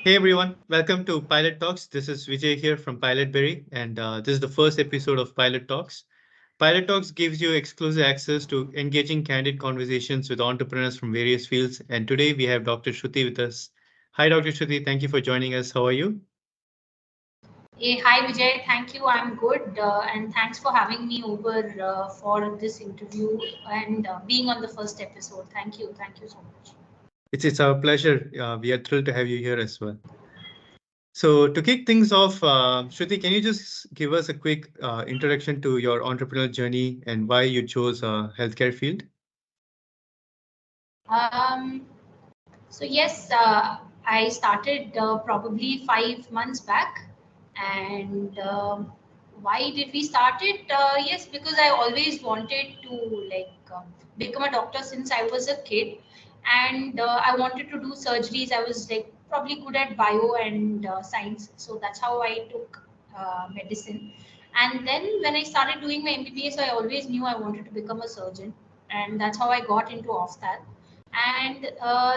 Hey everyone, welcome to Pilot Talks. This is Vijay here from Pilotberry, and this is the first episode of Pilot Talks. Pilot Talks gives you exclusive access to engaging, candid conversations with entrepreneurs from various fields. And today we have Dr. Shruti with us. Hi, Dr. Shruti. Thank you for joining us. How are you? Hi Vijay, thank you. I'm good, and thanks for having me over for this interview and being on the first episode. Thank you so much. It's our pleasure. We are thrilled to have you here as well. So to kick things off, Shruti, can you just give us a quick introduction to your entrepreneurial journey and why you chose a healthcare field? Um, so yes, I started probably 5 months back, and why did we start it? Yes, because I always wanted to become a doctor since I was a kid, and I wanted to do surgeries. I was like probably good at bio and science, so that's how I took medicine. And then when I started doing my MBBS, I always knew I wanted to become a surgeon, and that's how I got into Oftal. And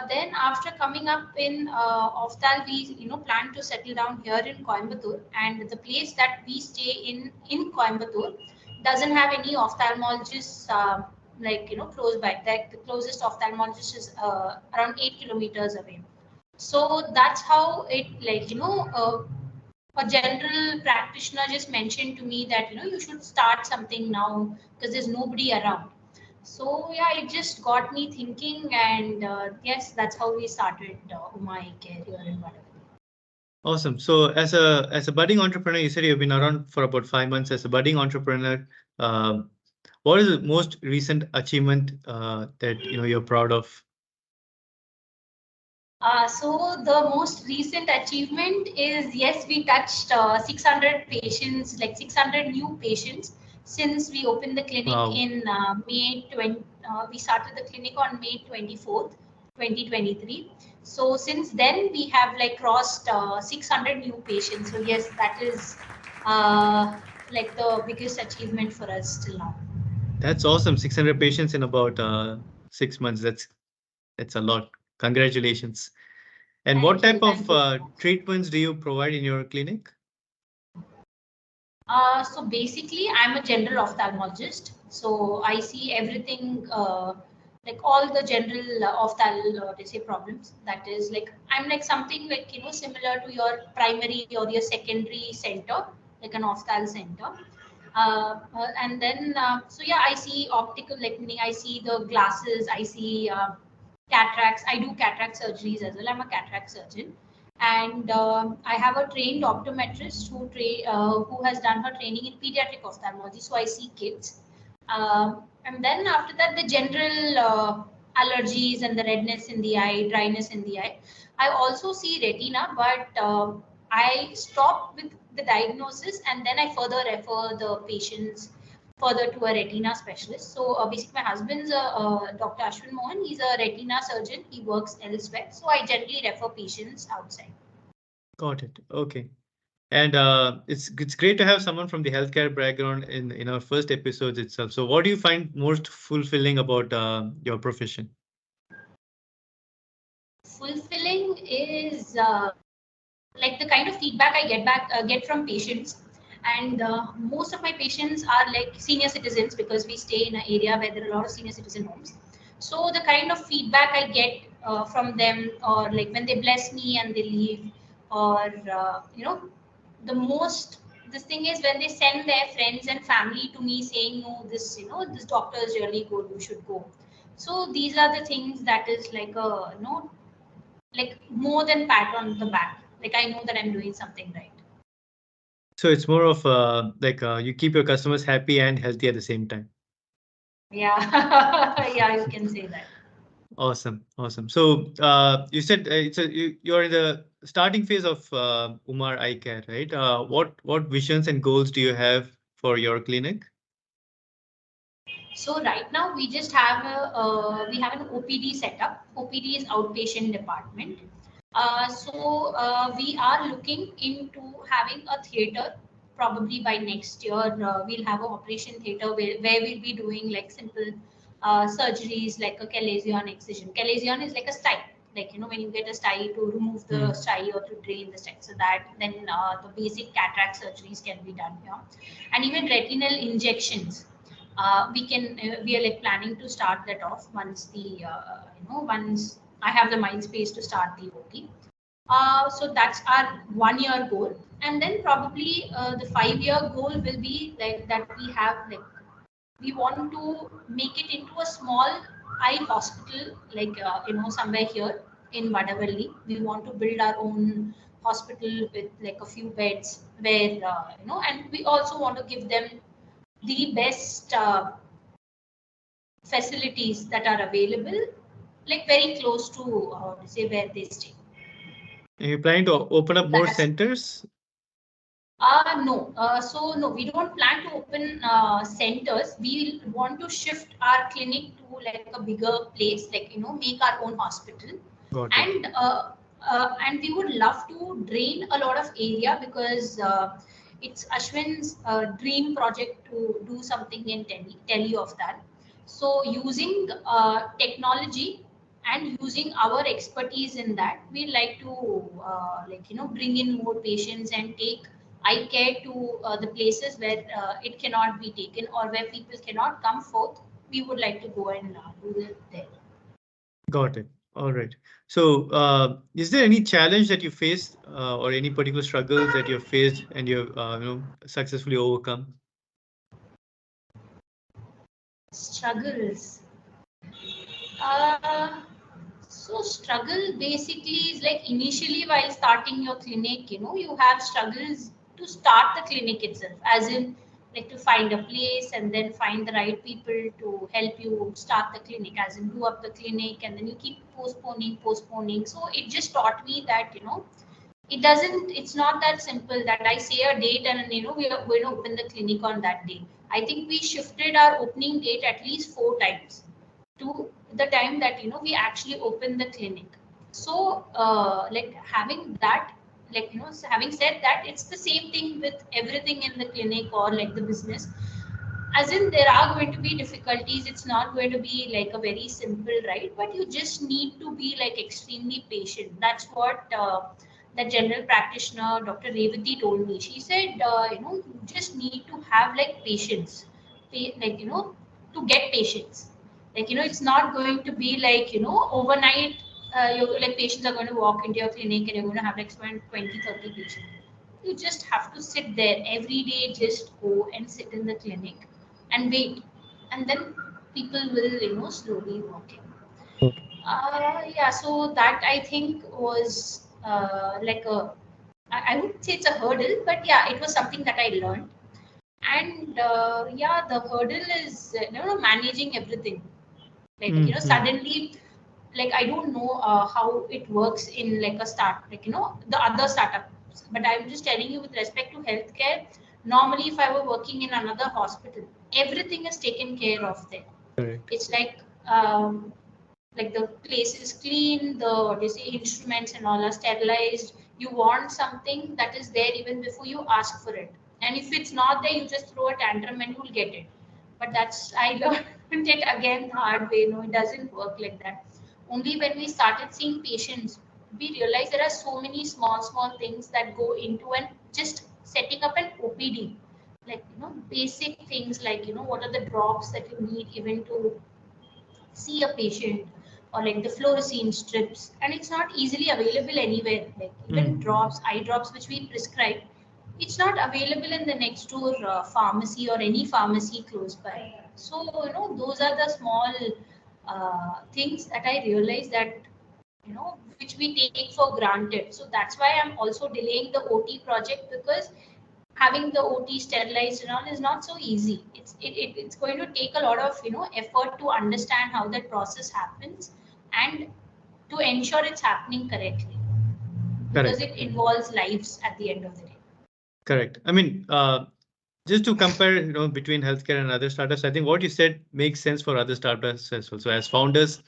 then after coming up in Oftal, we plan to settle down here in Coimbatore, and the place that we stay in Coimbatore doesn't have any ophthalmologists close by. Like the closest ophthalmologist is around 8 kilometers away. So that's how it a general practitioner just mentioned to me that you should start something now because there's nobody around. So yeah, it just got me thinking, and yes, that's how we started my career in whatever. Awesome. So as a budding entrepreneur, you said you've been around for about 5 months. As a budding entrepreneur, uh, what is the most recent achievement that you're proud of? So the most recent achievement is yes, we touched 600 patients, like 600 new patients since we opened the clinic Wow, in May 20. We started the clinic on May 24th, 2023. So since then we have like crossed 600 new patients. So yes, that is uh, like the biggest achievement for us till now. that's awesome. 600 patients in about 6 months. That's a lot. Congratulations. And what Thank you, type thank of you. treatments do you provide in your clinic? So basically, I'm a general ophthalmologist. So I see everything, like all the general they say problems. That is like I'm like something like similar to your primary or your secondary center, like an ophthal center. And then so yeah, I see optical, like meaning I see the glasses. I see cataracts. I do cataract surgeries as well. I'm a cataract surgeon, and I have a trained optometrist who has done her training in pediatric ophthalmology. So I see kids, and then after that, the general allergies and the redness in the eye, dryness in the eye. I also see retina, but I stop with the diagnosis and then I further refer the patients further to a retina specialist. So basically, my husband's Dr. Ashwin Mohan. He's a retina surgeon. He works elsewhere. So I generally refer patients outside. Got it. Okay. And it's great to have someone from the healthcare background in our first episodes itself. So what do you find most fulfilling about your profession? Fulfilling is like the kind of feedback I get from patients, and most of my patients are like senior citizens because we stay in an area where there are a lot of senior citizen homes. So the kind of feedback I get from them, or like when they bless me and they leave, or the most this thing is when they send their friends and family to me saying, no, this this doctor is really good, you should go. So these are the things that is like a like more than pat on the back. Like I know that I'm doing something right. So it's more of like you keep your customers happy and healthy at the same time. Yeah, yeah, you can say that. Awesome, awesome. So you said you're in the starting phase of Umar Eye Care, right? What visions and goals do you have for your clinic? So right now we just have we have an OPD setup. OPD is outpatient department. So we are looking into having a theater. Probably by next year, we'll have an operation theater where we'll be doing like simple surgeries like a chalazion excision. Chalazion is like a style. like when you get a stye, to remove the stye or to drain the stye, so that then the basic cataract surgeries can be done here. And even retinal injections, we are like planning to start that off once the once I have the mind space to start the OT. So that's our 1 year goal, and then probably the 5 year goal will be like that we have like we want to make it into a small eye hospital, like somewhere here in Vadavalli. We want to build our own hospital with like a few beds where and we also want to give them the best facilities that are available, like very close to say where they stay. Are you planning to open up more That's centers? No. So no, we don't plan to open centers. We want to shift our clinic to like a bigger place, like make our own hospital, Got it. and we would love to drain a lot of area because it's Ashwin's dream project to do something in tele of that. So using technology and using our expertise in that, we like to bring in more patients and take eye care to the places where it cannot be taken or where people cannot come forth. We would like to go and do it there. Got it. All right. So, is there any challenge that you faced, or any particular struggles that you've faced and you've, successfully overcome? Struggles. Uh, so struggle basically is like initially while starting your clinic, you have struggles to start the clinic itself, as in like to find a place and then find the right people to help you start the clinic, as in do up the clinic, and then you keep postponing. So it just taught me that it's not that simple that I say a date and we are going to open the clinic on that day. I think we shifted our opening date at least 4 times to the time that we actually open the clinic. So like having that, like having said that, it's the same thing with everything in the clinic or like the business, as in there are going to be difficulties. It's not going to be like a very simple ride, but you just need to be like extremely patient. That's what the general practitioner Dr. Revati told me. She said you just need to have like patience, like to get patience. Like it's not going to be like overnight you like patients are going to walk into your clinic and you're going to have like 20, 30 patients. You just have to sit there every day, just go and sit in the clinic and wait, and then people will slowly walk in. Okay. Yeah, so that I think was like I would say it's a hurdle, but yeah, it was something that I learned. And yeah, the hurdle is managing everything. Like Mm-hmm. suddenly, like I don't know how it works in like a start, like the other startups, but I'm just telling you with respect to healthcare. Normally, if I were working in another hospital, everything is taken care of there. Correct. It's like the place is clean, the what do you say, instruments and all are sterilized. You want something that is there even before you ask for it, and if it's not there, you just throw a tantrum and you'll get it. But that's I learned it again the hard way. No, it doesn't work like that. Only when we started seeing patients, we realized there are so many small things that go into and just setting up an OPD, like basic things like what are the drops that you need even to see a patient, or like the fluorescein strips, and it's not easily available anywhere. Like even Mm-hmm. drops, eye drops which we prescribe, it's not available in the next door pharmacy or any pharmacy close by. So those are the small things that I realize that which we take for granted. So that's why I'm also delaying the OT project, because having the OT sterilized and all is not so easy. It's going to take a lot of effort to understand how that process happens, and to ensure it's happening correctly, because Correct. it involves lives at the end of the day. Correct. I mean, just to compare, between healthcare and other startups, I think what you said makes sense for other startups as well. So as founders,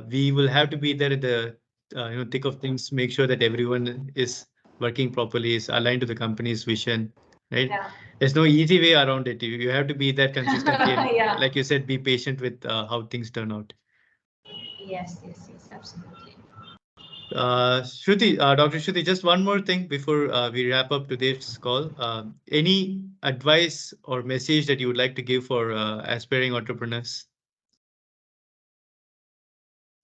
we will have to be there at the thick of things, make sure that everyone is working properly, is aligned to the company's vision, right? Yeah. There's no easy way around it. You have to be there consistently, and Yeah. like you said, be patient with how things turn out. Yes, absolutely. Dr. Shruti, just one more thing before we wrap up today's call. Any advice or message that you would like to give for aspiring entrepreneurs?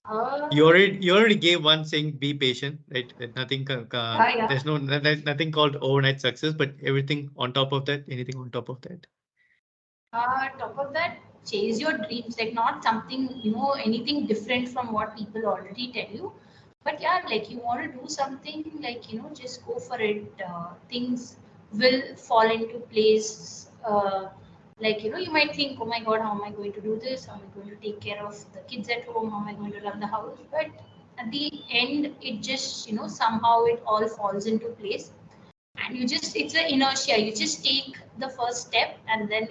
Uh, You already gave one saying be patient, right? Nothing yeah. there's nothing called overnight success, but everything on top of that, anything on top of that. Top of that, chase your dreams, like not something, anything different from what people already tell you. But yeah, like you want to do something, like, just go for it. Things will fall into place. Like, you might think, oh my God, how am I going to do this? How am I going to take care of the kids at home? How am I going to run the house? But at the end, it just, somehow it all falls into place, and you just, it's an inertia, you just take the first step, and then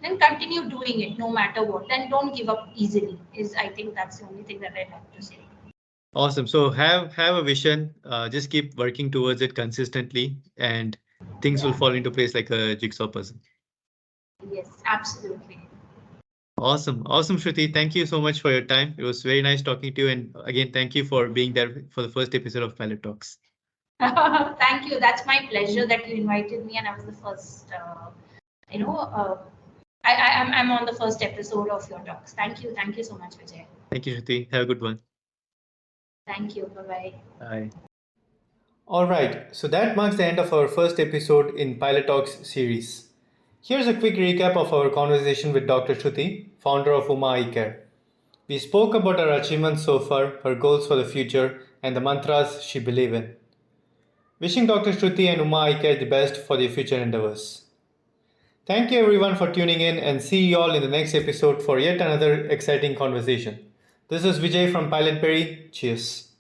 then continue doing it no matter what, and don't give up easily, is, I think that's the only thing that I'd have to say. Awesome. So have a vision. Just keep working towards it consistently, and things will Yeah. fall into place like a jigsaw puzzle. Yes, absolutely. Awesome. Awesome, Shruti. Thank you so much for your time. It was very nice talking to you. And again, thank you for being there for the first episode of Pilot Talks. Thank you, that's my pleasure that you invited me, and I was the first, you know uh, I'm on the first episode of your talks. Thank you so much, Vijay. Thank you, Shruti. Have a good one. Thank you, bye bye. Bye. All right, so that marks the end of our first episode in Pilot Talks series. Here's a quick recap of our conversation with Dr. Shruti, founder of Uma Eye Care. We spoke about her achievements so far, her goals for the future, and the mantras she believes in. Wishing Dr. Shruti and Uma Eye Care the best for their future endeavors. Thank you everyone for tuning in, and see you all in the next episode for yet another exciting conversation. This is Vijay from Pilot Berry. Cheers.